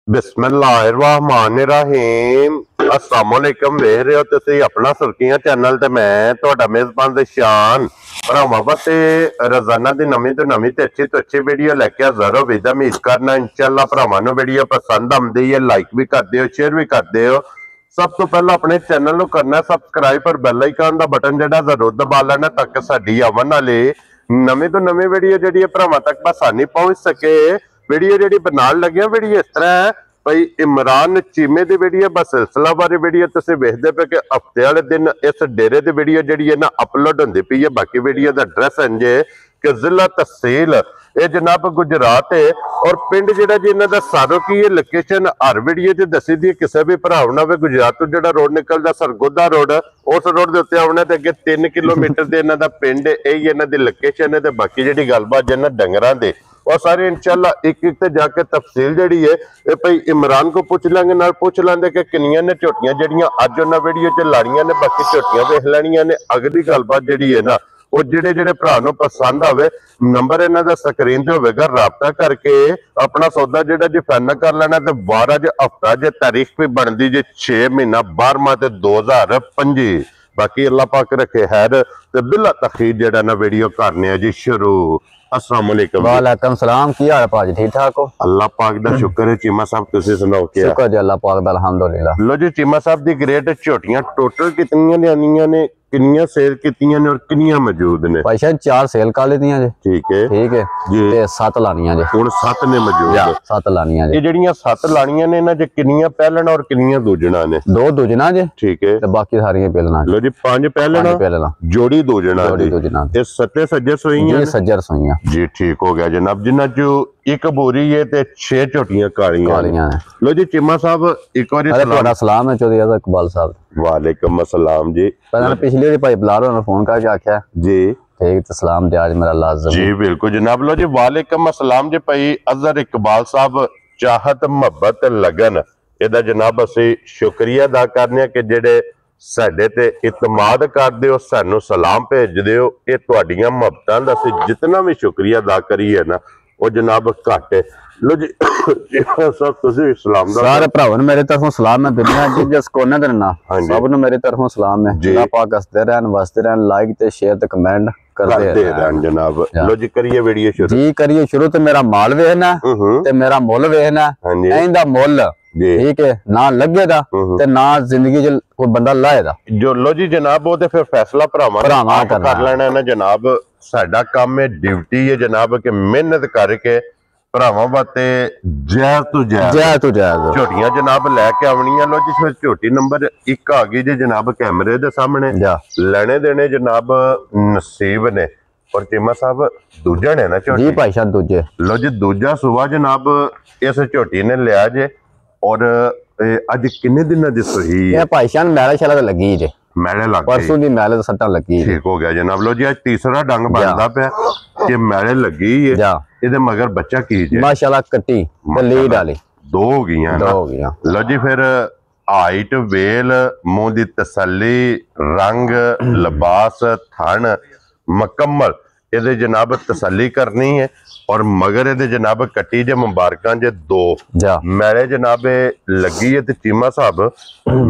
बिस्मिल्लाहिर्रहमानिर्रहीम अस्सलाम वालेकुम। देख रहे हो तुसी अपना सुर्खियां चैनल ते मैं तुहाडा मेजबान दशान भरावां वास्ते रोजाना दी नवीं तो अच्छी वीडियो लेके हाज़र हो। विदा उम्मीद करना इंशाअल्लाह भरावां नूं वीडियो पसंद आउंदी है। लाइक भी कर दिओ, शेयर भी कर दिओ। सब तो पहला अपने चैनल नूं करना सबसक्राइब और बेल आइकन दा बटन जिहड़ा जरूर दबा लेना ताकि साडी आवन वाली नवीं तो नवीं वीडियो जिहड़ी है भरावां तक आसानी पहुंच सके। वीडियो जी बनाने लगे वीडियो इस तरह है भाई इमरान चीमे की वीडियो बस सिलसिला बारे वीडियो तुम वेखते पे कि हफ्ते वाले दिन इस डेरे की वीडियो जी ना अपलोड होती पई है। बाकी वीडियो का एड्रैस इंजे कि जिला तहसील ये जनाब गुजरात है और पिंड जो जी इन्हों का सारो की ये लोकेशन हर वीडियो च दसी दी। किसी भी भरा ना गुजरात तो जो रोड निकलता सरगोदा रोड उस रोड के उत्ते आने अगे 3 किलोमीटर से इन्हों का पिंड यही इन्हों की लोकेशन है। बाकी जी गलबात जिन्होंने डंगरां दे और सारे इंशाल्लाह एक एक जाके तफसील जी है ये भाई इमरान को पूछ लेंगे नाल पूछ लेंगे कि किनियां ने झोटियां जड़ियां अज उन्होंने वीडियो च लाड़ियां ने। बाकी झोटियां वेख लैनियां ने। अगली गलबात जी है ना वो जेडे जेडे भरा नूं पसंद आवे नंबर इन्हां दा स्क्रीन ते होवेगा, राबता करके अपना सौदा जेड़ा जी फाइनल कर लेना। ते वार अज हफ्ता जे तारीख भी बनदी जे 6 महीना 12वां ते 2025। बाकी अल्लाह पाक रखे खैर ते बिला तखीर जेड़ा ना वीडियो करने है जी शुरू। अस्सलाम वालेकुम। वालेकुम सलाम। की हाल भाजी? ठीक ठाक हो? अल्लाह पाक दा शुक्र है। चीमा साहब तुसी सुनाओ क्या? शुक्र जी अल्लाह पाक दा अल्हम्दुलिल्लाह। लो जी चीमा साहब दी ग्रेड झोटियां टोटल कितनियां लियानियां ने, कितनियां सेल कीतियां ने और कितनियां मौजूद ने? पैसा 4 सेल कर लेतियां जी। ठीक है जी ते 7 लानियां जी। हुण 7 ने मौजूद 7 लानियां जी। ये जड़ियां 7 लानियां ने इन्हां च कितनियां पहलण और कितनियां दूजणा ने? 2 दूजना जी। ठीक है ते बाकी सारियां पहलना। लो जी 5 पहलण जोड़ी दूजणा जोड़ी दूजना ते सत्ते सज्जे सोईयां जी। सज्जर सोईयां जी। ठीक हो गया जनाब। जिन्हां चो एक बोरी है ते 6 झोटियां कालियां ने। लो जी चीमा साहब एक बार तुहाडा सलाम है चौधरी इकबाल साहब। वालेकुम अस्सलाम जी। पहले पिछली बारी भाई बलारो ने फोन करके आख्या जी ठीक ते सलाम दे आज मेरा लाजम जी। बिल्कुल जनाब। लो जी वालेकुम अस्सलाम जी। भाई अजहर इकबाल साहब चाहत मोहब्बत लगन एदा जनाब असी शुक्रिया अदा करने कि जेडे साडे ते इतमाद करदे हो सानू सलाम भेजदे हो। ये तुहाडियां मोहब्बतां दा असी जितना भी शुक्रिया अदा करिए ना वो जनाब घट है। लो जी सब तुसी सलाम दा सारे भरावां मेरे तरफों सलाम है। दुनिया जिस कोने ते ना सब नु मेरे तरफों सलाम है। अल्लाह पाक हंसते रहन वसते रहन। लाइक ते शेयर ते कमेंट करते रहन जनाब। लो जी करिए वीडियो शुरू जी। करिए शुरू। ते मेरा माल वेखना ते मेरा मुल वेखना इंदा मुल ठीक है ना लगेगा ते ना जिंदगी च कोई बंदा लाएगा जो। लो जी जनाब वो ते फिर फैसला भरावां कर लेना ना जनाब। साडा काम है ड्यूटी है जनाब कि मेहनत करके भरावां वास्ते जय तो जय झोटियां जनाब लैके आवनियां। लो जी फिर झोटी नंबर 1 आ गई जी जनाब कैमरे दे सामने। लेने देने जनाब नसीब ने और चीमा साहब दूजा ने ना झोटी जी भाई साहब दूजे। लो जी दूजा सुबह जनाब इस झोटी ने लिया जे और अज किन्ने दिन दी सुई है भाई साहब? मैले शाला लगी जे मैले लग परसों दी मैले सट्टा लगी। ठीक हो गया जनाब। लो जी आज तीसरा डंग बनदा पे कि मैले लगी है इहदे मगर बच्चा की जे माशाल्लाह कट्टी ते लीड वाली 2 हो गईयां। लो जी फिर हाइट वेल मुंह दी तसल्ली रंग लिबास थन मुकम्मल इहदे जनाब तसल्ली करनी है और मगर इहदे जनाब कट्टी जे मुबारकां जे 2 मैले जनाब लगी है। ते चीमा साहब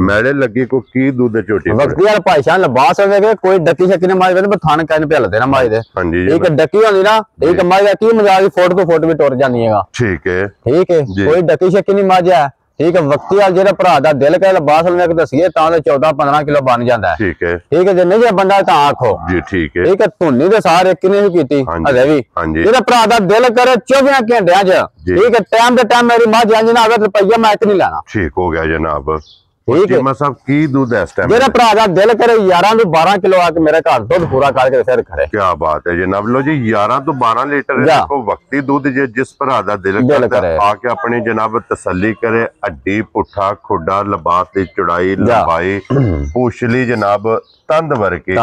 मैले लगी को की दूध झोटी वक्त यार भाई साहब लिबास होवे कोई डकी शक्की ने मार दे थान कान पे हलदे ना मार दे। हां जी एक डकी होंदी ना एक मार की मजाक की फोटो तो फोटो भी टुर जानी है। ठीक है कोई डकी शक्की नहीं मार ठीक है। वक्ती वाल जेड़ा भरा दा दिल कहे लिबास में दसीए तां 14-15 किलो बन जाता है। ठीक है जे नहीं बंदा तां आखो जी। ठीक है धुनी दे सारे किने भी कीती अजे भी जेड़ा भरा दा दिल करे 24 घंटियां च ठीक है टाइम दे टाइम मेरी मां जांज ना आवे रुपया मैं नहीं लेना। ठीक हो गया जनाब। ठीक है साहब की दूध है इस टाइम जेड़ा भरा दा दिल करे 11 तो 12 किलो आके मेरे घर दूध पूरा करके फिर खड़े। क्या बात है जनाब। लो जी 11 तो 12 लीटर देखो वक्ती दूध जे जिस भरा दा दिल करे आके अपनी जनाब तसल्ली करे। हड्डी पुठा खुडा लिबास की चौड़ाई लंबाई पूछली जनाब तंद वर्गी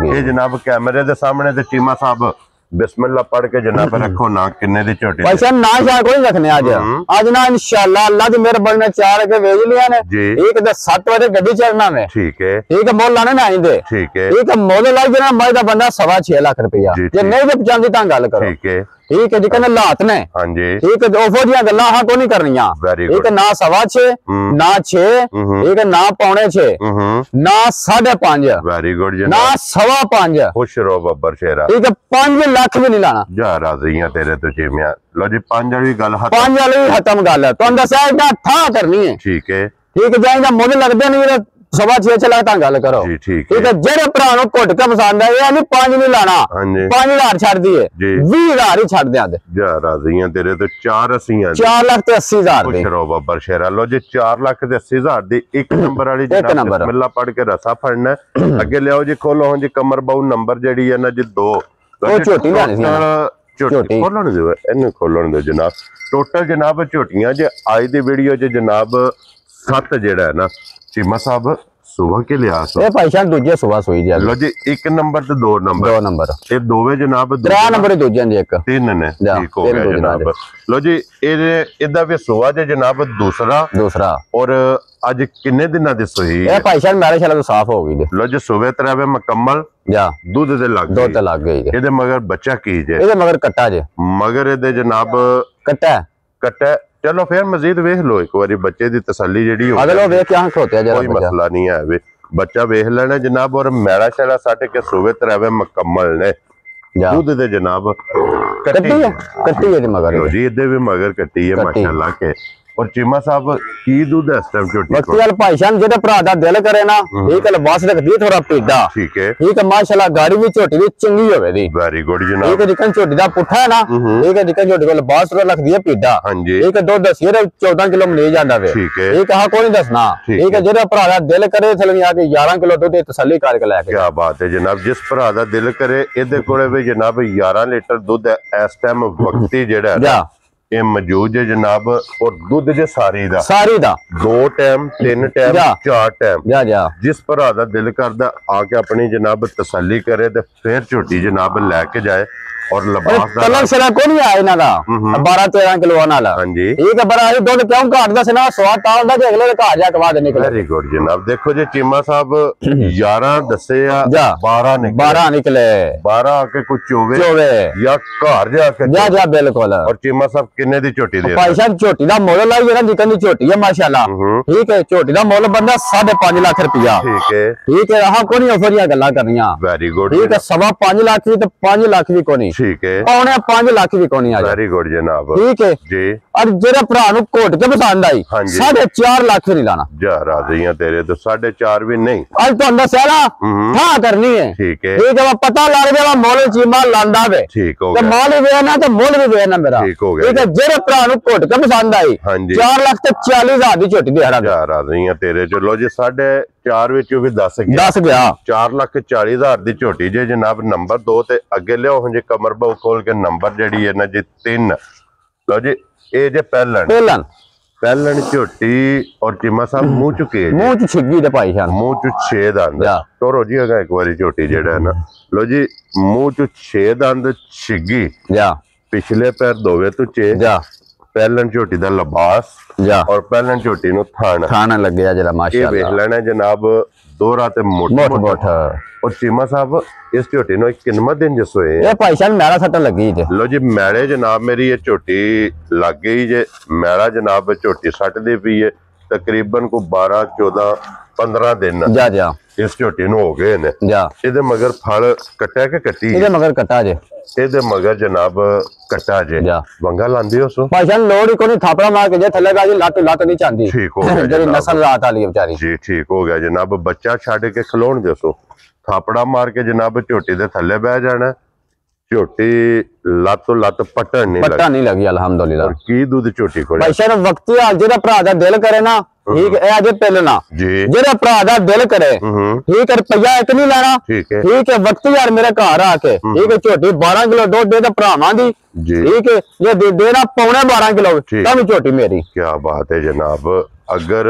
ये जनाब कैमरे दे सामने ते चीमा साहब बिस्मिल्लाह पढ़ के जनाब रखो ना किन्ने दी झोटी पैसा ना जा कोई रखने आज ना इंशाल्लाह अल्लाह दी मेहरबानी ने 4 के भेज लिया ने। एक दे 7 बजे गड्डी चढ़ना में। ठीक है मोल लाने ना आइंदे। ठीक है मोल लाई जना मैं दा बंदा 6.5 लाख रुपया जे नहीं ते 95 तां गल करो। ठीक है ठीक है जी कहने लात ने हाँ जी ठीक है ओफो दियां गल्लां हां को नहीं करनियां ठीक है ना 6.5 ना 6 ठीक है ना 6.5 ना 5.5 वेरी गुड जी ना 5.5 खुश रहो बब्बर शेरा ठीक है 5 लाख भी नहीं लाना जा राज़ियां तेरे तो जिमिया लो जी 5 वाली गल 5 वाली खत्म गल है तुहानू दस्या इदा ठा करनी है ठीक है जाइंदा मुझे लगदे नहीं 6.5 लाख तां गल करो ठीक है जेड़े भरा नु घुट के पसंद है ये नहीं 5 नहीं लाना 5,000 छड़ दिए 20,000 ही छड़ दिया जा राज़ियां तेरे तो 480 4,80,000 खुश रहो बब्बर शेरा लो जी 4,80,000 दी एक नंबर वाली एक नंबर बिस्मिल्लाह पढ़ के रसा फड़ना अगे लियाओ जी खोलो जी कमर बाऊ नंबर जेडी है ना जी 2 ओ छोटी लानी सी झोटी खोलन दो इन्हें खोलन दो जनाब टोटल जनाब झोटियां जे आज दी वीडियो च जनाब 7 जेड़ा है ना चीमा साहब सुबह के लिहाज ये भाईजान दूजे सुबह सोई जा लो जी एक नंबर ते 2 नंबर ये दोवे जनाब 3 नंबर दूजे ने एक 3 ने ठीक हो गया जनाब लो जी इदा भी सुबह जे जनाब दूसरा और आज किन्ने दिना दी सोई ये भाईजान मेरे शाला तो साफ हो गई लो जी सुबह तरह मुकम्मल जा दूध दे लग गई इहदे मगर बच्चा की जे इहदे मगर कट्टा जे मगर इहदे जनाब कट्टा चलो फिर मजीद वेख लो एक बारी बच्चे दी तसल्ली जेडी हो अगलो वेख के खड़ोते जरा कोई मसला नहीं है वे बच्चा वेख लेना जनाब और मैड़ा शैड़ा सट के सुबह तरह मुकम्मल ने दूध दे जनाब कट्टी है मगर जी इधर भी मगर कट्टी है माशाल्लाह के और चीमा साहब की दूध है इस टाइम छोटी वक्ती वाल भाईजान जेदे भरा दा दिल करे ना ठीक है बस रखदी थोड़ा पीड़ा ठीक है माशाल्लाह गाड़ी भी छोटी दी चंगी होवे दी वेरी गुड जनाब ठीक है जिकन छोटी दा पुठा है ना ठीक है जिकन छोटी को बस रखदी है पीड़ा हां जी ठीक है दूध दसिए 14 किलो ले जांदा वे ठीक है हां कोई नहीं दसना ठीक है जेदे भरा दा दिल करे थले आके 11 किलो दूध तसल्ली करके लेके क्या बात है जनाब जिस भरा दा दिल करे इदे कोले भी जनाब 11 लीटर दूध इस टाइम वक्ती जेड़ा है ये मौजूद है जनाब और दूध जे सारी दा 2 टाइम 3 टाइम 4 टाइम जिस भरा दा दिल करदा आके अपनी जनाब तसल्ली करे ते फिर झोटी जनाब लेके जाए और लबास दा कलर सरा को नहीं आए ना दा 12-13 किलो वाला हां जी ठीक है बड़ा ये दूध क्यों काट दा से ना स्वाद ताल दा जे अगले का जा के बाद निकले वेरी गुड जनाब देखो जी चीमा साहब 11 दसे या 12 निकले 12 आके कुछ चोवे या घर जाके जा बिल्कुल और चीमा साहब किन्ने दी झोटी दे भाई साहब झोटी दा मोल लाई जरा जिकन दी झोटी है माशाल्लाह ठीक है झोटी दा मोल बंदा 5.5 लाख रुपया ठीक है हां कोनी ऑफर या गल्ला करनियां वेरी गुड ठीक है 5.5 लाख भी तो 5 लाख भी कोनी ठीक है पौने 5 लाख भी कोनी आ वेरी गुड जनाब ठीक है जी और जेरा भरा नु कोट के पसंद आई 4.5 लाख नहीं लाना जा राज़ियां तेरे तो 4.5 भी नहीं आज तो अंदर सारा हां करनी है ठीक है पता लग जाएगा मोल चीमा लांदा वे ठीक हो गया तो माल भी ना तो मोल भी ना मेरा ठीक हो गया ठीक है जेरे भरा नु कोट के पसंद आई 4 लाख ते 40,000 दी छोटी दिहाड़ा जा राज़ियां तेरे चलो जी 4.5 विचों भी 10 गया 4,40,000 दी झोटी जे जनाब नंबर 2 ते अगे लियो जी कमर बाऊ खोल के नंबर जेडी है ना जी 3 लो जी ए जे पहलन झोटी और चीमा साहब मुंह चुके मुंह च छिग्गी दे भाई जान मुंह च 6 दंद तोरो जी अगर एक बारी झोटी जेड़ा है ना लो जी मुंह च 6 दंद छिग्गी पिछले पैर दोवे तुचे पहलन झोटी दा लिबास और पहलन झोटी नु थाना लग गया जरा माशाल्लाह ये देख लेना जनाब दोहरा ते मोट और चीमा साहब इस झोटी नु किन्ना दिन जसोए ये भाई साहब मैड़ा सट लगी जे लो जी मैड़े जनाब मेरी ये झोटी लग गई जे मैड़ा जनाब झोटी सट दी पई है तकरीबन को 12 14 15 दिन इस झोटी नु हो गए ने इहदे मगर फल कट्टा के कट्टी इहदे मगर कट्टा जे इहदे मगर जनाब कट्टा जे वंगा लांदी हो सो भाई जान लोड़ ही कोनी थापड़ा मार के जे थल्ले गाजी लट नहीं चांदी ठीक हो गया जेडी नस्ल रात वाली है बेचारी जी ठीक हो गया जनाब बच्चा छाड़ के खलोण दे सो थापड़ा मार के जनाब झोटी दे थल्ले बह जाना झोटी लत पटन नहीं लगी अल्हम्दुलिल्लाह और की दूध झोटी को भाई साहब वक्ती हाल जेरा भरा दा दिल करे ना ठीक है अजे पहलना जेरा भरा दा दिल करे ठीक है रुपया एक नहीं लेना ठीक है वक्ती यार मेरे घर आके ठीक है झोटी 12 किलो दूध दे भरावां दी ठीक है ये देना पौने 12 किलो तब झोटी मेरी क्या बात है जनाब अगर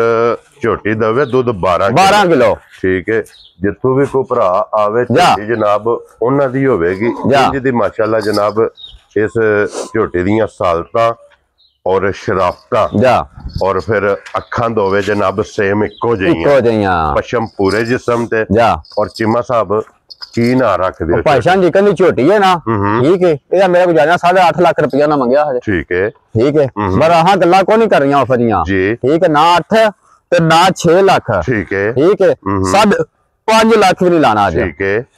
झोटी दवे दूध 12 किलो ठीक है जिथों भी कोई भरा आवे जनाब उन्हां दी होवेगी जिदी माशाल्लाह जनाब इस झोटी दियां सालतां और शराफत और फिर अखां दोवे जनाब सेम इको जइयां पशम पूरे जिस्म ते और चीमा साहब ਕੀ ਨਾ ਰੱਖਦੇ ਹੋ ਭਾਈ ਸਾਹਿਬ ਜੀ ਕਹਿੰਦੀ ਝੋਟੀ ਹੈ ਨਾ ਠੀਕ ਹੈ ਇਹਦਾ ਮੇਰਾ ਗੁਜ਼ਾਰਿਆ 8.5 ਲੱਖ ਰੁਪਇਆ ਨਾ ਮੰਗਿਆ ਹਜੇ ਠੀਕ ਹੈ ਪਰ ਆਹ ਗੱਲਾਂ ਕੋ ਨਹੀਂ ਕਰ ਰਹੀਆਂ ਆਫਰੀਆਂ ਠੀਕ ਹੈ ਨਾ 8 ਤੇ ਨਾ 6 ਲੱਖ ਠੀਕ ਹੈ 5 ਲੱਖ ਵੀ ਨਹੀਂ ਲਾਣਾ ਅਜੇ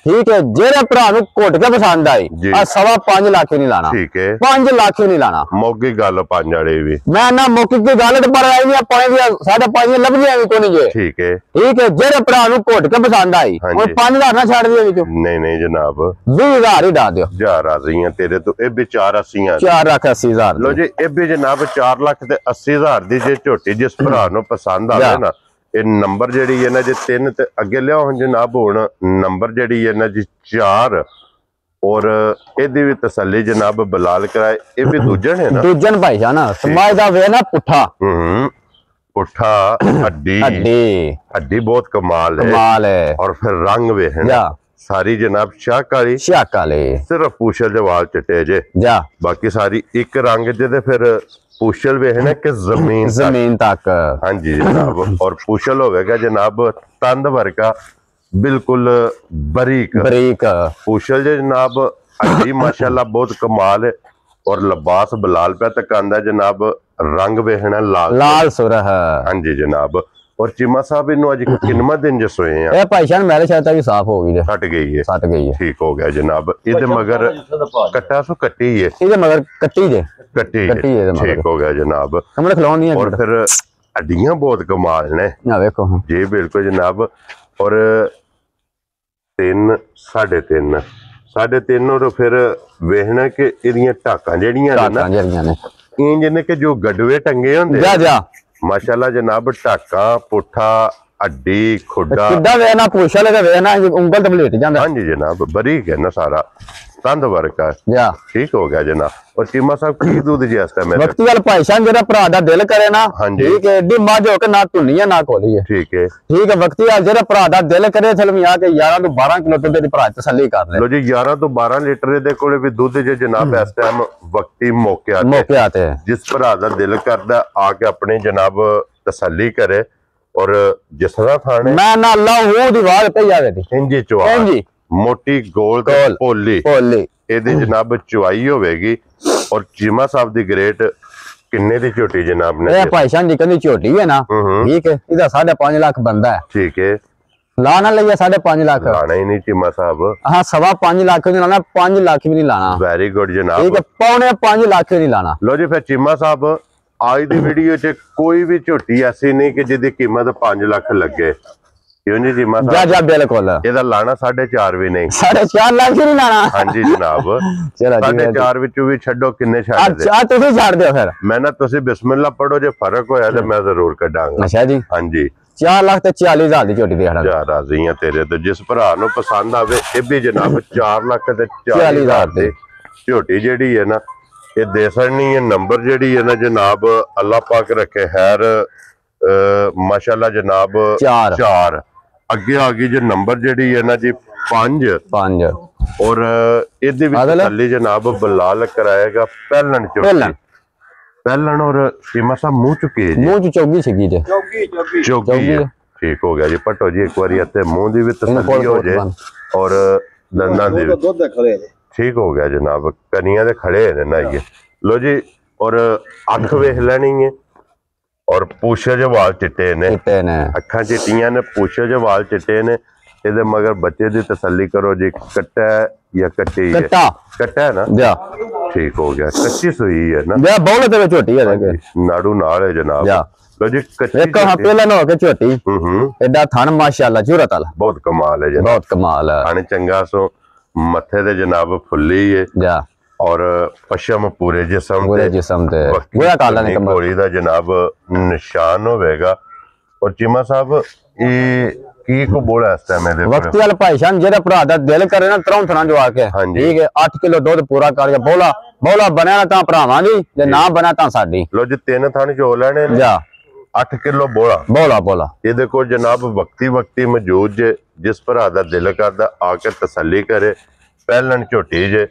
ਠੀਕ ਹੈ ਜਿਹੜੇ ਭਰਾ ਨੂੰ ਘੁੱਟ ਕੇ ਪਸੰਦ ਆਈ ਆ 5.5 ਲੱਖ ਵੀ ਨਹੀਂ ਲਾਣਾ ਠੀਕ ਹੈ 5 ਲੱਖ ਵੀ ਨਹੀਂ ਲਾਣਾ ਮੌਕੀ ਗੱਲ 5 ਵਾਲੇ ਵੀ ਮੈਂ ਨਾ ਮੌਕੀ ਦੀ ਗੱਲ ਤੇ ਪਰ ਆਈ ਨਹੀਂ 5.5 ਲੱਭਦੀਆਂ ਵੀ ਕੋਈ ਨਹੀਂ ਠੀਕ ਹੈ ਜਿਹੜੇ ਭਰਾ ਨੂੰ ਘੁੱਟ ਕੇ ਪਸੰਦ ਆਈ ਉਹ 5000 ਨਾ ਛੱਡ ਦਿਓ ਵਿੱਚੋਂ ਨਹੀਂ ਜਨਾਬ 20000 ਹੀ ਡਾ ਦਿਓ ਜਾ ਰਹੀਆਂ ਤੇਰੇ ਤੋਂ ਇਹ ਵੀ 480 4,80,000 ਲੋ ਜੀ ਇਹ ਵੀ ਜਨਾਬ 4 ਲੱਖ ਤੇ 80,000 ਦੀ ਜੇ ਝੋਟੀ ਜਿਸ ਭਰਾ ਨੂੰ ਪਸੰਦ ਆਵੇ ਨਾ ਇਹ ਨੰਬਰ ਜਿਹੜੀ ਹੈ ਨਾ ਜੀ 3 ਤੇ ਅੱਗੇ ਲਿਆਓ ਹੁਣ ਜਨਾਬ ਹੁਣ ਨੰਬਰ ਜਿਹੜੀ ਹੈ ਨਾ ਜੀ 4 ਔਰ ਇਹਦੀ ਵੀ ਤਸੱਲੀ ਜਨਾਬ ਬਲਾਲ ਕਰਾਏ ਇਹ ਵੀ ਦੂਜਣ ਹੈ ਨਾ ਦੂਜਣ ਭਾਈ ਜਾਨ ਸਮਾਜ ਦਾ ਵੇ ਨਾ ਪੁੱਠਾ ਪੁੱਠਾ ਹੱਡੀ ਬਹੁਤ ਕਮਾਲ ਹੈ ਔਰ ਫਿਰ ਰੰਗ ਵੇ ਹੈ ਨਾ ਸਾਰੀ ਜਨਾਬ ਸ਼ਾਕ ਵਾਲੀ ਸਿਰਫ ਪੂਛਲ ਦੇ ਵਾਲ ਚਿੱਟੇ ਜੇ ਬਾਕੀ ਸਾਰੀ ਇੱਕ ਰੰਗ ਜਿਹਦੇ ਫਿਰ पूछल वे है ना कि जमीन तक हाँ जी जनाब और पूछल होगा जनाब तंद वर्गा बिल्कुल बरीक पूछल जनाब हड्डी माशाल्लाह बहुत कमाल है और लिबास बलाल पे तक आंदा जनाब रंग वे है ना लाल सुरह हाँ जी जनाब और चीमा साहब इन्हों अज किन्नवा दिन जो सोए हैं ए भाई शान मेरे शायद भी साफ हो गई सट गई है ठीक हो गया जनाब इधर मगर कट्टा सो कट्टी है इधर मगर कट्टी है ठीक हो गया जनाब हमने खिलाउन नहीं है और फिर हड्डियां बहुत कमाल ने ना देखो जी बिल्कुल जनाब और 3 3.5 और फिर वेखना कि इदियां टाकां जेड़ियां ने इंज ने कि जो गडवे टंगे होंदे माशाल्लाह जनाब टाका पुठा हड्डी खुडा किदा वेना पूछा लगा वेना उंगल ते लेट जांदा हां जी जनाब बरीक है ना सारा तंद वर्ग है ठीक हो गया जनाब और चीमा साहब की दूध जी इसका मेरे वक्ती वाल भाईशान जेड़ा भरा दा दिल करे ना ठीक है एडी मज हो के ना धुनी है ना कोली है ठीक है वक्ती वाल जेड़ा भरा दा दिल करे फिल्म आ के 11 तो 12 किलो दुध दी भरा तसल्ली कर ले लो जी 11 तो 12 लीटर दे कोले भी दुध जे जनाब इस टाइम वक्ती मौके आते जिस भरा दा दिल करदा आके अपने जनाब तसल्ली करे और जिस तरह खाने मैं ना अल्लाह दीवार पे जावे दी इंजी चवा इंजी मोटी गोल पोली ਇਹਦੀ ਜਨਾਬ ਚੁਆਈ ਹੋਵੇਗੀ ਔਰ ਚੀਮਾ ਸਾਹਿਬ ਦੀ ਗ੍ਰੇਟ ਕਿੰਨੇ ਦੀ ਝੋਟੀ ਜਨਾਬ ਨੇ ਇਹ ਭਾਈ ਸਾਹਿਬ ਦੀ ਕਹਿੰਦੀ ਝੋਟੀ ਹੈ ਨਾ ਠੀਕ ਹੈ ਇਹਦਾ 5.5 ਲੱਖ ਬੰਦਾ ਹੈ ਠੀਕ ਹੈ ਲਾ ਨਾ ਲਈਏ 5.5 ਲੱਖ ਲਾਣਾ ਹੀ ਨਹੀਂ ਚੀਮਾ ਸਾਹਿਬ ਹਾਂ 5.5 ਲੱਖ ਨਹੀਂ ਲਾਣਾ 5 ਲੱਖ ਵੀ ਨਹੀਂ ਲਾਣਾ ਵੈਰੀ ਗੁੱਡ ਜਨਾਬ ਠੀਕ ਹੈ 5.5 ਲੱਖ ਨਹੀਂ ਲਾਣਾ ਲੋ ਜੀ ਫਿਰ ਚੀਮਾ ਸਾਹਿਬ ਅੱਜ ਦੀ ਵੀਡੀਓ 'ਚ ਕੋਈ ਵੀ ਝੋਟੀ ਐਸੀ ਨਹੀਂ ਕਿ ਜਿਹਦੀ ਕੀਮਤ 5 ਲੱਖ ਲੱਗੇ क्यों जी चीमा साहब जा बिल्कुल ਇਹਦਾ ਲਾਣਾ 4.5 ਵੀ ਨਹੀਂ 4.5 ਲੱਖ ਨਹੀਂ ਲਾਣਾ ਹਾਂਜੀ ਜਨਾਬ ਚਲੋ 4.5 ਵਿੱਚੋਂ ਵੀ ਛੱਡੋ ਕਿੰਨੇ ਛੱਡ ਦੇ ਅੱਛਾ ਤੁਸੀਂ ਛੱਡ ਦਿਓ ਫਿਰ ਮੈਂ ਨਾ ਤੁਸੀਂ ਬਿਸਮਿਲ੍ਲਾ ਪੜੋ ਜੇ ਫਰਕ ਹੋਇਆ ਤੇ ਮੈਂ ਜ਼ਰੂਰ ਕੱਢਾਂਗਾ ਅੱਛਾ ਜੀ ਹਾਂਜੀ 4 ਲੱਖ ਤੇ 40,000 ਦੀ ਝੋਟੀ ਦੇ ਖੜਾ ਜਾ ਰਾਜ਼ੀ ਆ ਤੇਰੇ ਤੇ ਜਿਸ ਭਰਾ ਨੂੰ ਪਸੰਦ ਆਵੇ ਇਹ ਵੀ ਜਨਾਬ 4 ਲੱਖ ਤੇ 40,000 ਦੀ ਝੋਟੀ ਜਿਹੜੀ ਹੈ ਨਾ ਇਹ ਦੇ ਸਕਣੀ ਹੈ ਨੰਬਰ ਜਿਹੜੀ ਹੈ ਨਾ ਜਨਾਬ ਅੱਲਾਹ ਪਾਕ ਰੱਖੇ ਖੈਰ ਮਾਸ਼ਾਅੱਲਾ ਜਨਾਬ 4 ਅੱਗੇ ਆ ਗਈ ਜੇ ਨੰਬਰ ਜਿਹੜੀ ਹੈ ਨਾ ਜੀ 5 ਔਰ ਇਹਦੇ ਵਿੱਚ ਥੱਲੇ ਜਨਾਬ ਬਲਾਲ ਕਰਾਏਗਾ ਪਹਿਲਣ ਪਹਿਲਣ ਔਰ ਸੀਮਾ ਸਾਹਿਬ ਮੂੰਹ ਚੁੱਕੇ ਜੀ ਮੂੰਹ ਚ ਚੌਗੀ ਸੀਗੀ ਜੇ ਚੌਗੀ ਠੀਕ ਹੋ ਗਿਆ ਜੀ ਪਟੋ ਜੀ ਇੱਕ ਵਾਰੀ ਇੱਥੇ ਮੂੰਹ ਦੀ ਵੀ ਤਸੱਲੀ ਹੋ ਜੇ ਔਰ ਦੰਦਾਂ ਦੇ ਦੁੱਧ ਖੜੇ ਠੀਕ ਹੋ ਗਿਆ ਜਨਾਬ ਕਨੀਆਂ ਦੇ ਖੜੇ ਨੇ ਨਾ ਇਹ ਲੋ ਜੀ ਔਰ ਅੱਖ ਵੇਖ ਲੈਣੀ ਹੈ और पूछे जो वाल चिट्टे ने अखा चिट्टियां ने पूछे जो वाल चिट्टे ने ਇਹਦੇ ਮਗਰ ਬੱਚੇ ਦੀ ਤਸੱਲੀ ਕਰੋ ਜੀ ਕੱਟਾ ਹੈ ਜਾਂ ਕੱਟੀ ਹੈ ਕੱਟਾ ਹੈ ਨਾ ਜਾ ਠੀਕ ਹੋ ਗਿਆ ਕੱਚੀ ਸੂਈ ਹੈ ਨਾ ਜਾ ਬੋਲੇ ਤੇ ਝੋਟੀ ਹੈ ਦੇ ਨਾੜੂ ਨਾਲ ਹੈ ਜਨਾਬ ਲੋ ਜੀ ਕੱਚੀ ਇੱਕ ਪਹਿਲਾਂ ਨਾ ਹੋ ਕੇ ਝੋਟੀ ਐਡਾ ਥਣ ਮਾਸ਼ਾਅੱਲਾ ਜੁਰਤ ਵਾਲਾ ਬਹੁਤ ਕਮਾਲ ਹੈ ਜਨਾਬ ਬਹੁਤ ਕਮਾਲ ਹੈ ਥਣ ਚੰਗਾ ਸੋ ਮੱਥੇ ਦੇ ਜਨਾਬ ਫੁੱਲੀ ਹੈ ਜਾ और पशम पूरे जिस्म ते गोया काला ने घोड़ी दा जनाब निशान होवेगा और चीमा साहब ये की को बोला इस टाइम दे वक्ती वाले भाईशान जेड़ा भरा दा दिल करे ना तरौं थना जो आके ठीक है 8 किलो दूध पूरा कर के बोला बनया तां भरावां दी जे ना बना तां साडी लो जी 3 थन जो लेने जा 8 किलो बोला ਇਹਦੇ ਕੋਲ जनाब वक्ती मौजूद जे जिस भरा दा दिल करदा आके तसल्ली करे पहलन झोटी जे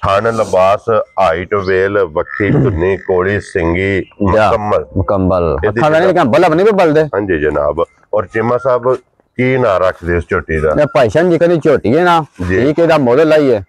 थान लिबास हाइट वेल वक्खी धुनी कोड़ी सिंगी मुकम्मल अखा नहीं लेकिन बल्ब नहीं बलदे हां जी जनाब और चीमा साहब ਕੀ ਨਾਂ ਰੱਖਦੇ ਇਸ ਝੋਟੀ ਦਾ? ਇਹ ਭਾਈਸ਼ਨ ਜਿਕਰ ਦੀ ਝੋਟੀ ਹੈ ਨਾ, ਠੀਕ ਇਹਦਾ ਮੁੱਲ ਲਾਈਏ,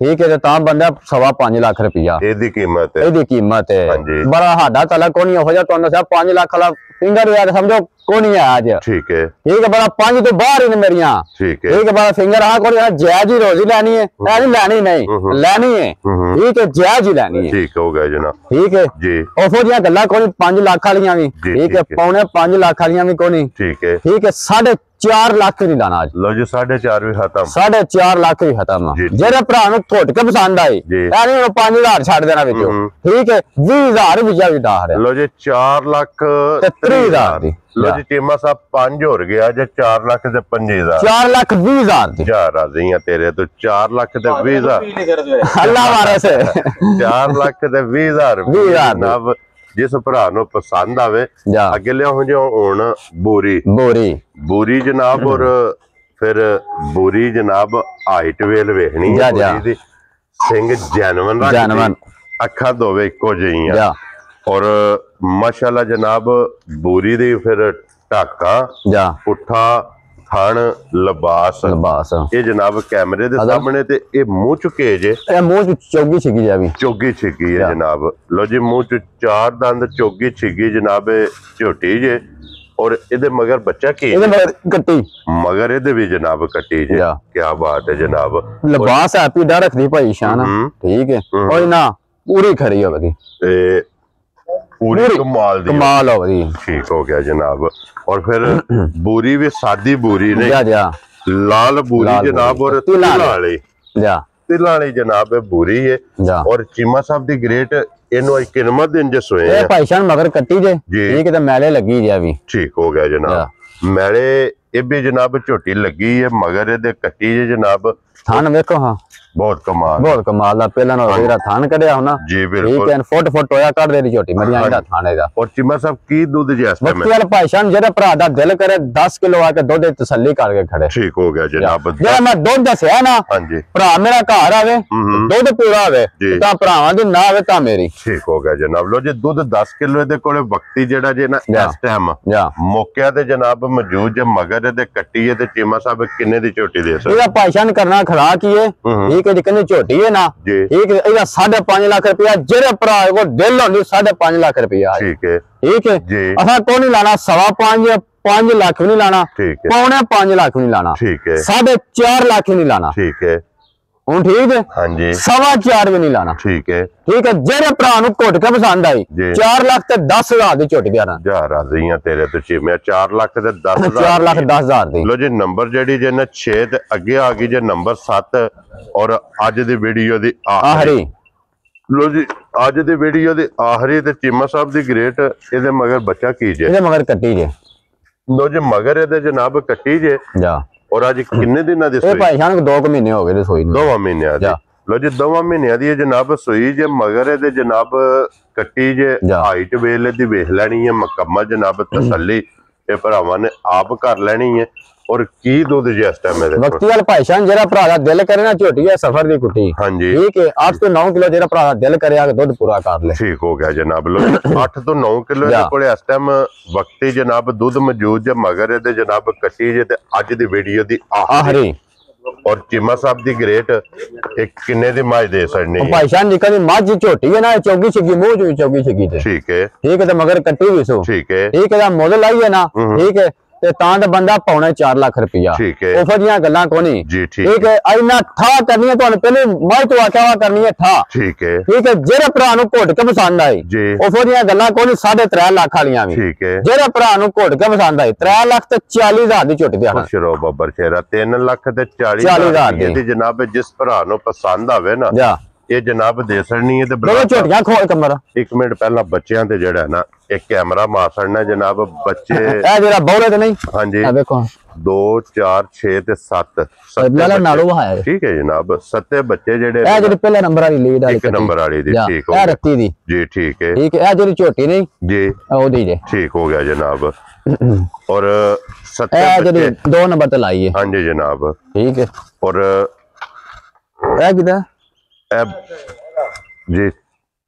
ਠੀਕ ਹੈ, ਤੇ ਤਾਂ ਬੰਦਾ 5.5 ਲੱਖ ਰੁਪਇਆ ਇਹਦੀ ਕੀਮਤ ਹੈ। ਇਹਦੀ ਕੀਮਤ ਹੈ। ਬੜਾ ਸਾਡਾ ਤਲਾ ਕੋਈ ਨਹੀਂ ਹੋ ਜਾ, ਤੁਹਾਨੂੰ ਦੱਸਿਆ 5 ਲੱਖ ਵਾਲਾ ਫਿੰਗਰ ਯਾਰ ਸਮਝੋ ਕੋਈ ਨਹੀਂ ਹੈ ਅੱਜ। ਠੀਕ ਹੈ, ਠੀਕ ਹੈ, ਬੜਾ 5 ਤੋਂ ਬਾਹਰ ਹੀ ਨੇ ਮੇਰੀਆਂ। ਠੀਕ ਹੈ, ਠੀਕ ਹੈ, ਬੜਾ ਫਿੰਗਰ ਆ ਕੋਈ ਜਾਇਜ਼ ਹੀ ਰੋਜ਼ੀ ਲੈਣੀ ਹੈ, ਐ ਨਹੀਂ ਲੈਣੀ, ਨਹੀਂ ਲੈਣੀ ਹੈ। ਠੀਕ ਹੈ, ਜਾਇਜ਼ ਹੀ ਲੈਣੀ ਹੈ। ਠੀਕ ਹੋ ਗਿਆ ਜਨਾਬ। ਠੀਕ ਹੈ ਜੀ, ਉਹੋ ਜਿਹੀਆਂ ਗੱਲਾਂ ਕੋਈ 5 ਲੱਖ ਵਾਲੀਆਂ ਵੀ, ਠੀਕ ਹੈ, ਪੌਣੇ 5 ਲੱਖ ਵਾਲੀਆਂ ਵੀ ਕੋਈ ਨਹੀਂ। ਠੀਕ ਹੈ, ਠੀਕ ਹੈ, 4.5 ਲੱਖ ਨਹੀਂ ਲਾਣਾ ਅੱਜ। ਲੋ ਜੀ 4.5 ਵੀ ਖਤਮ, 4.5 ਲੱਖ ਵੀ ਖਤਮ। ਜਿਹੜੇ ਭਰਾ ਨੂੰ ਘੁੱਟ ਕੇ ਪਸੰਦ ਆਈ ਐ ਨਹੀਂ 5000 ਛੱਡ ਦੇਣਾ ਵਿੱਚੋਂ। ਠੀਕ ਹੈ, 20000 ਵੀ ਜਾ ਵੀ ਦਾਰ। ਲੋ ਜੀ 4 ਲੱਖ 30,000 ਦੀ। ਲੋ ਜੀ ਟੀਮਾ ਸਾਹਿਬ 5 ਹੋ ਗਿਆ ਜੇ 4 ਲੱਖ ਤੇ 5000, 4,20,000 ਦੀ। ਜਾ ਰਾਜ਼ੀਆਂ ਤੇਰੇ ਤੋਂ 4 ਲੱਖ ਤੇ 20,000 ਅੱਲਾ ਵਾਰਸ 4 ਲੱਖ ਤੇ 20,000 ਜਨਾਬ। ਜਿਸ ਭਰਾ ਨੂੰ ਪਸੰਦ ਆਵੇ ਅੱਗੇ ਲਿਆਓ ਜੋ ਹੁਣ ਬੋਰੀ ਜਨਾਬ। ਔਰ ਫਿਰ ਬੋਰੀ ਜਨਾਬ ਹਾਈਟ ਵੇਲ ਵੇਖਣੀ ਹੈ ਬੋਰੀ ਦੀ, ਸਿੰਘ ਜੈਨਵਨ, ਅੱਖਾਂ ਦੋਵੇਂ ਇੱਕੋ ਜਿਹੀਆਂ। ਔਰ ਮਾਸ਼ਾਅੱਲਾ ਜਨਾਬ ਬੋਰੀ ਦੀ ਫਿਰ ਢਾਕਾ ਪੁੱਠਾ ਥਣ ਲਿਬਾਸ ਇਹ ਜਨਾਬ ਕੈਮਰੇ ਦੇ ਸਾਹਮਣੇ ਤੇ ਇਹ ਮੂੰਹ ਚੁਕੇ ਜੇ, ਇਹ ਮੂੰਹ ਚੋਗੀ ਛਿੱਗੀ ਜਾ ਵੀ, ਚੋਗੀ ਛਿੱਗੀ ਹੈ ਜਨਾਬ। ਲੋ ਜੀ ਮੂੰਹ ਚ 4 ਦੰਦ ਚੋਗੀ ਛਿੱਗੀ ਜਨਾਬ ਝੋਟੀ ਜੇ। ਔਰ ਇਹਦੇ ਮਗਰ ਬੱਚਾ ਕੀ ਇਹਦੇ ਮਗਰ ਕੱਟੀ, ਮਗਰ ਇਹਦੇ ਵੀ ਜਨਾਬ ਕੱਟੀ ਜੇ। ਕੀ ਬਾਤ ਹੈ ਜਨਾਬ। ਲਿਬਾਸ ਹੈਪੀ ਡਾ ਰੱਖਦੀ ਭਾਈ ਸ਼ਾਨ। ਠੀਕ ਹੈ, ਔਰ ਨਾ ਪੂਰੀ ਖਰੀ ਹੋਵੇ ਤੇ ਪੂਰੀ ਕਮਾਲ ਦੀ, ਕਮਾਲ ਹੋਵੇ। ਠੀਕ ਹੋ ਗਿਆ ਜਨਾਬ। ਔਰ ਫਿਰ ਬੂਰੀ ਵੀ ਸਾਦੀ ਬੂਰੀ ਨਹੀਂ, ਲਾਲ ਬੂਰੀ ਜਨਾਬ। ਔਰ ਤਿਲਾਂ ਵਾਲੀ ਜਨਾਬ ਇਹ ਬੂਰੀ ਹੈ। ਔਰ ਚੀਮਾ ਸਾਹਿਬ ਦੀ ਗ੍ਰੇਟ ਇਹਨੂੰ ਅੱਜ ਕਿੰਨਾ ਦਿਨ ਜੇ ਸੋਏ ਇਹ ਭਾਈ ਸ਼ਾਨ ਮਗਰ ਕੱਟੀ ਜੇ। ਠੀਕ ਤੇ ਮੈਲੇ ਲੱਗੀ ਜਾ ਵੀ। ਠੀਕ ਹੋ ਗਿਆ ਜਨਾਬ। ਮੈਲੇ ਇਹ ਵੀ ਜਨਾਬ ਝੋਟੀ ਲੱਗੀ ਹੈ ਮਗਰ ਇਹਦੇ ਕੱਟੀ ਜੇ ਜਨਾਬ। ਥਾਨ ਵੇਖੋ, ਹਾਂ ਬਹੁਤ ਕਮਾਲ ਦਾ। ਪਹਿਲਾਂ ਨੂੰ ਜਿਹੜਾ ਥਾਨ ਕੱਢਿਆ ਹੋਣਾ ਜੀ ਬਿਲਕੁਲ, ਠੀਕ ਹੈ, ਫੁੱਟ ਹੋਇਆ ਕੱਢ ਦੇ ਦੀ ਝੋਟੀ ਮੇਰੀਆਂ ਇਹਦਾ ਥਾਨ ਹੈਗਾ। ਔਰ ਚੀਮਾ ਸਾਹਿਬ ਕੀ ਦੁੱਧ ਜੇ ਇਸ ਟਾਈਮ ਵਕਤੀ ਵਾਲਾ ਭਾਈ ਸ਼ਾਨ ਜਿਹੜਾ ਭਰਾ ਦਾ ਦਿਲ ਕਰੇ 10 ਕਿਲੋ ਆ ਕੇ ਦੁੱਧ ਦੀ ਤਸੱਲੀ ਕਰਕੇ ਖੜੇ। ਠੀਕ ਹੋ ਗਿਆ ਜਨਾਬ। ਜਿਹੜਾ ਮੈਂ ਦੁੱਧ ਦੱਸਿਆ ਨਾ, ਹਾਂਜੀ, ਭਰਾ ਮੇਰਾ ਘਰ ਆਵੇ ਦੁੱਧ ਪੂਰਾ ਆਵੇ ਤਾਂ ਭਰਾਵਾਂ ਦੀ ਨਾ ਆਵੇ ਤਾਂ ਮੇਰੀ। ਠੀਕ ਹੋ ਗਿਆ ਜਨਾਬ। ਲੋ ਜੀ ਦੁੱਧ 10 ਕਿਲੋ ਇਹਦੇ ਕੋਲੇ ਵਕਤੀ ਜਿਹੜਾ ਜੇ ਨਾ ਇਸ ਟਾਈਮ ਮੌਕਿਆਂ ਤੇ ਜਨਾਬ ਮੌਜੂਦ ਜੇ ਮਗਰ ਇਹਦੇ ਕੱਟੀ ਹੈ। ਤੇ ਚੀਮਾ ਸਾਹਿਬ ਕਿੰਨੇ ਦੀ ਝੋਟੀ ਦੇ ਸਕਦੇ? ਇਹਦਾ ਭਾਈ ਸ਼ਾਨ ਕਰਨਾ ਖਰਾ ਕੀ ਹੈ, ਠੀਕ ਹੈ ਜੀ, ਕਿੰਨੀ ਝੋਟੀ ਹੈ ਨਾ, ਠੀਕ ਹੈ, ਇਹਦਾ 5.5 ਲੱਖ ਰੁਪਇਆ ਜਿਹੜੇ ਭਰਾ ਕੋਲ ਦਿਲ ਹੁੰਦੀ 5.5 ਲੱਖ ਰੁਪਇਆ। ਠੀਕ ਹੈ, ਠੀਕ ਹੈ, ਅਸਾਂ ਕੋ ਨਹੀਂ ਲਾਣਾ 5.5 ਲੱਖ ਵੀ ਨਹੀਂ ਲਾਣਾ, ਪੌਣੇ 5 ਲੱਖ ਵੀ ਨਹੀਂ ਲਾਣਾ, 4.5 ਲੱਖ ਵੀ ਨਹੀਂ ਲਾਣਾ। ਠੀਕ ਹੈ ਹੁਣ ਠੀਕ ਹੈ, ਹਾਂਜੀ 4.25 ਵੀ ਨਹੀਂ ਲਾਣਾ। ਠੀਕ ਹੈ, ਠੀਕ ਹੈ, ਜਿਹੜੇ ਭਰਾ ਨੂੰ ਘੁੱਟ ਕੇ ਪਸੰਦ ਆਈ 4 ਲੱਖ ਤੇ 10,000 ਦੀ ਝੋਟੀ ਪਿਆਰਾ। ਜਾ ਰਾਜ਼ੀਆਂ ਤੇਰੇ ਤੋਂ ਚੀਮਿਆ 4 ਲੱਖ ਤੇ 10,000, 4 ਲੱਖ 10,000 ਦੀ। ਲੋ ਜੀ ਨੰਬਰ ਜਿਹੜੀ ਜੇ ਨਾ 6 ਤੇ ਅੱਗੇ ਆ ਗਈ ਜੇ ਨੰਬਰ 7। ਔਰ ਅੱਜ ਦੀ ਵੀਡੀਓ ਦੀ ਆਖਰੀ, ਲੋ ਜੀ ਅੱਜ ਦੀ ਵੀਡੀਓ ਦੀ ਆਖਰੀ ਤੇ ਚੀਮਾ ਸਾਹਿਬ ਦੀ ਗ੍ਰੇਟ ਇਹਦੇ ਮਗਰ ਬੱਚਾ ਕੀ ਜੇ? ਇਹਦੇ ਮਗਰ ਕੱਟੀ ਜੇ। ਲੋ ਜੀ ਮਗਰ ਇਹਦੇ ਜਨਾਬ ਕੱਟੀ ਜੇ। ਔਰ ਅੱਜ ਕਿੰਨੇ ਦਿਨਾਂ ਦੀ ਸੋਈ? ਇਹ ਭਾਈ ਸ਼ਾਨ 2 ਮਹੀਨੇ ਹੋ ਗਏ ਤੇ ਸੋਈ ਨੂੰ। 2 ਮਹੀਨਿਆਂ ਦੀ। ਲੋ ਜੀ 2 ਮਹੀਨਿਆਂ ਦੀ ਜਨਾਬ ਸੋਈ ਜੇ ਮਗਰ ਇਹਦੇ ਜਨਾਬ ਕੱਟੀ ਜੇ। ਹਾਈਟ ਵੇਲੇ ਦੀ ਵੇਖ ਲੈਣੀ ਹੈ ਮੁਕੰਮਲ ਜਨਾਬ, ਤਸੱਲੀ ਇਹ ਭਰਾਵਾਂ ਨੇ ਆਪ ਕਰ ਲੈਣੀ ਹੈ। ਔਰ ਕੀ ਦੁੱਧ ਜੇ ਇਸ ਟਾਈਮ ਇਹਦੇ ਵਕਤੀ ਵਾਲ ਭਾਈ ਸ਼ਾਨ ਜਿਹੜਾ ਭਰਾ ਦਾ ਦਿਲ ਕਰੇ ਨਾ ਝੋਟੀ ਹੈ ਸਫਰ ਦੀ ਕੁੱਟੀ। ਹਾਂਜੀ, ਠੀਕ ਹੈ, 8 ਤੋਂ 9 ਕਿਲੋ ਜਿਹੜਾ ਭਰਾ ਦਾ ਦਿਲ ਕਰੇ ਆ ਦੁੱਧ ਪੂਰਾ ਕਰ ਲੈ। ਠੀਕ ਹੋ ਗਿਆ ਜਨਾਬ। ਲੋ 8 ਤੋਂ 9 ਕਿਲੋ ਇਹਦੇ ਕੋਲੇ ਇਸ ਟਾਈਮ ਵਕਤੀ ਜਨਾਬ ਦੁੱਧ ਮੌਜੂਦ ਜੇ ਮਗਰ ਇਹਦੇ ਜਨਾਬ ਕੱਟੀ ਜੇ। ਤੇ ਅੱਜ ਦੀ ਵੀਡੀਓ ਦੀ ਆਖਰੀ। ਔਰ ਚੀਮਾ ਸਾਹਿਬ ਦੀ ਗ੍ਰੇਟ ਇੱਕ ਕਿੰਨੇ ਦੀ ਮਾਝ ਦੇ ਸਕਣੀ? ਭਾਈ ਸ਼ਾਨ ਨਿਕਲ ਦੀ ਮੱਝ ਝੋਟੀ ਹੈ ਨਾ, ਚੌਗੀ ਛਿੱਗੀ ਮੂੰਹ ਚ ਚੌਗੀ ਛਿੱਗੀ ਤੇ। ਠੀਕ ਹੈ, ਠੀਕ ਹੈ, ਤੇ ਮਗਰ ਕੱਟੀ ਵੀ ਸੋ। ਠੀਕ ਹੈ, ਠੀਕ ਹੈ, ਮੁੱਲ ਲਾਈਏ ਨਾ, ਠੀਕ ਹੈ, ਤੇ ਤਾਂ ਦਾ ਬੰਦਾ ਪੌਣੇ 4 ਲੱਖ ਰੁਪਇਆ। ਠੀਕ ਹੈ, ਉਹ ਫੜੀਆਂ ਗੱਲਾਂ ਕੋਨੀ ਜੀ। ਠੀਕ ਹੈ, ਇੰਨਾ ਠਾ ਕਰਨੀ ਹੈ ਤੁਹਾਨੂੰ ਪਹਿਲੇ ਮੈਂ ਤੋਂ ਆਖਿਆ ਵਾ ਕਰਨੀ ਹੈ ਠਾ। ਠੀਕ ਹੈ, ਠੀਕ ਹੈ, ਜਿਹੜੇ ਭਰਾ ਨੂੰ ਘੁੱਟ ਕੇ ਪਸੰਦ ਆਈ ਉਹ ਫੜੀਆਂ ਗੱਲਾਂ ਕੋਨੀ 3.5 ਲੱਖ ਵਾਲੀਆਂ ਵੀ। ਠੀਕ ਹੈ, ਜਿਹੜੇ ਭਰਾ ਨੂੰ ਘੁੱਟ ਕੇ ਪਸੰਦ ਆਈ 3 ਲੱਖ ਤੇ 40,000 ਦੀ ਝੁੱਟ ਦਿਆ। ਸ਼ਰੋ ਬੱਬਰ ਸ਼ੇਰਾ 3 ਲੱਖ ਤੇ 40,000 ਦੀ ਜਨਾਬ। ਜਿਸ ਭਰਾ ਨੂੰ ਪਸੰਦ ਆਵੇ ਨਾ ਇਹ ਜਨਾਬ ਦੇ ਸਕਣੀ ਹੈ। ਤੇ ਦੋ ਝੋਟੀਆਂ ਖੋਲ ਕਮਰਾ 1 ਮਿੰਟ ਪਹਿਲਾਂ ਬੱਚਿਆਂ ਤੇ ਜਿਹੜਾ ਨਾ ਇੱਕ ਕੈਮਰਾ ਮਾਰ ਛੜਨਾ ਜਨਾਬ। ਬੱਚੇ ਇਹ ਜਿਹੜਾ ਬੌਲੇ ਤੇ ਨਹੀਂ, ਹਾਂਜੀ ਵੇਖੋ 2 4 6 ਤੇ 7 ਨਾਲੋਂ ਵਹਾਇਆ। ਠੀਕ ਹੈ ਜਨਾਬ, 7 ਬੱਚੇ ਜਿਹੜੇ ਇਹ ਜਿਹੜੀ ਪਹਿਲੇ ਨੰਬਰ ਵਾਲੀ ਲੀਡ ਵਾਲੀ 1 ਨੰਬਰ ਵਾਲੀ ਦੀ। ਠੀਕ ਹੋ ਗਿਆ, ਇਹ ਰੱਤੀ ਦੀ ਜੀ। ਠੀਕ ਹੈ, ਠੀਕ ਹੈ, ਇਹ ਜਿਹੜੀ ਝੋਟੀ ਨਹੀਂ ਜੀ ਉਹਦੀ ਜੇ। ਠੀਕ ਹੋ ਗਿਆ ਜਨਾਬ। ਔਰ 7 ਇਹ ਜਿਹੜੀ 2 ਨੰਬਰ ਤੇ ਲਾਈ ਹੈ। ਹਾਂਜੀ ਜਨਾਬ, ਠੀਕ ਹੈ। ਔਰ ਇਹ ਕਿਦਾ ਜੀ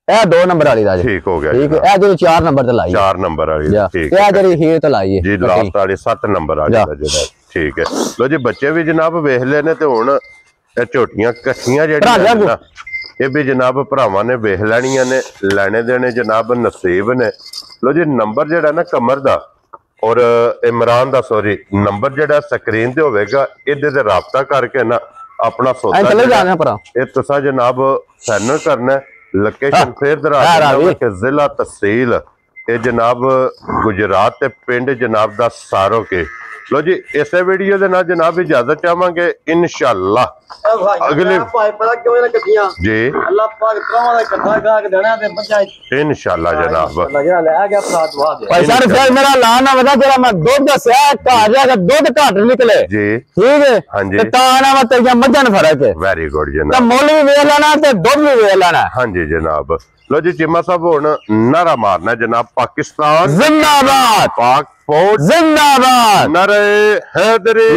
ਇਹ 2 ਨੰਬਰ ਵਾਲੀ ਦਾ ਜੀ। ਠੀਕ ਹੋ ਗਿਆ। ਠੀਕ ਹੈ, ਇਹ ਜਿਹੜੀ 4 ਨੰਬਰ ਤੇ ਲਾਈ 4 ਨੰਬਰ ਵਾਲੀ। ਠੀਕ ਹੈ, ਇਹ ਜਿਹੜੀ ਹੀਰ ਤੇ ਲਾਈ ਹੈ ਜੀ ਲਾਸਟ ਵਾਲੀ 7 ਨੰਬਰ ਵਾਲੀ ਦਾ ਜਿਹੜਾ। ठीक है लो जी बच्चे भी जनाब वेख लेने ते हुण ਇਹ ਝੋਟੀਆਂ ਕੱਠੀਆਂ ਜਿਹੜੀਆਂ ਨਾ ਇਹ ਵੀ ਜਨਾਬ ਭਰਾਵਾਂ ਨੇ ਵੇਖ ਲੈਣੀਆਂ ਨੇ ਲੈਣੇ ਦੇਣੇ ਜਨਾਬ ਨਸੀਬ ਨੇ ਲੋ ਜੀ ਨੰਬਰ ਜਿਹੜਾ ਨਾ ਕਮਰ ਦਾ ਔਰ ਇਮਰਾਨ ਦਾ ਸੌਰੀ ਨੰਬਰ ਜਿਹੜਾ ਸਕਰੀਨ ਤੇ ਹੋਵੇਗਾ ਇਹਦੇ ਤੇ ਰਾਬਤਾ ਕਰਕੇ ਨਾ ਆਪਣਾ ਸੌਦਾ ਇਹ ਤੁਸੀਂ ਜਨਾਬ ਫਾਈਨਲ ਕਰਨਾ ਲੋਕੇਸ਼ਨ ਫੇਰ ਦਰਾ ਕਿ ਜ਼ਿਲ੍ਹਾ ਤਹਿਸੀਲ ਇਹ ਜਨਾਬ ਗੁਜਰਾਤ ਤੇ ਪਿੰਡ ਜਨਾਬ ਦਾ ਸਾਰੋ ਕੇ लो जी इस वीडियो के नाल जनाब इजाजत चाहांगे इंशाअल्लाह अगले जी इंशाअल्लाह जनाब मेरा लाना बता तेरा मैं दूध दस्या घर जाके दूध घट निकले जी ठीक है हां जी ताना मैं तेरी मज्जां नु फर्क है वेरी गुड जनाब मुल भी वेख लेना ते दूध भी वेख लेना हां जी जनाब लो जी चिम्मा साहब हुण नारा मारना जनाब पाकिस्तान जिंदाबाद पाक फौज जिंदाबाद नारे हैदरी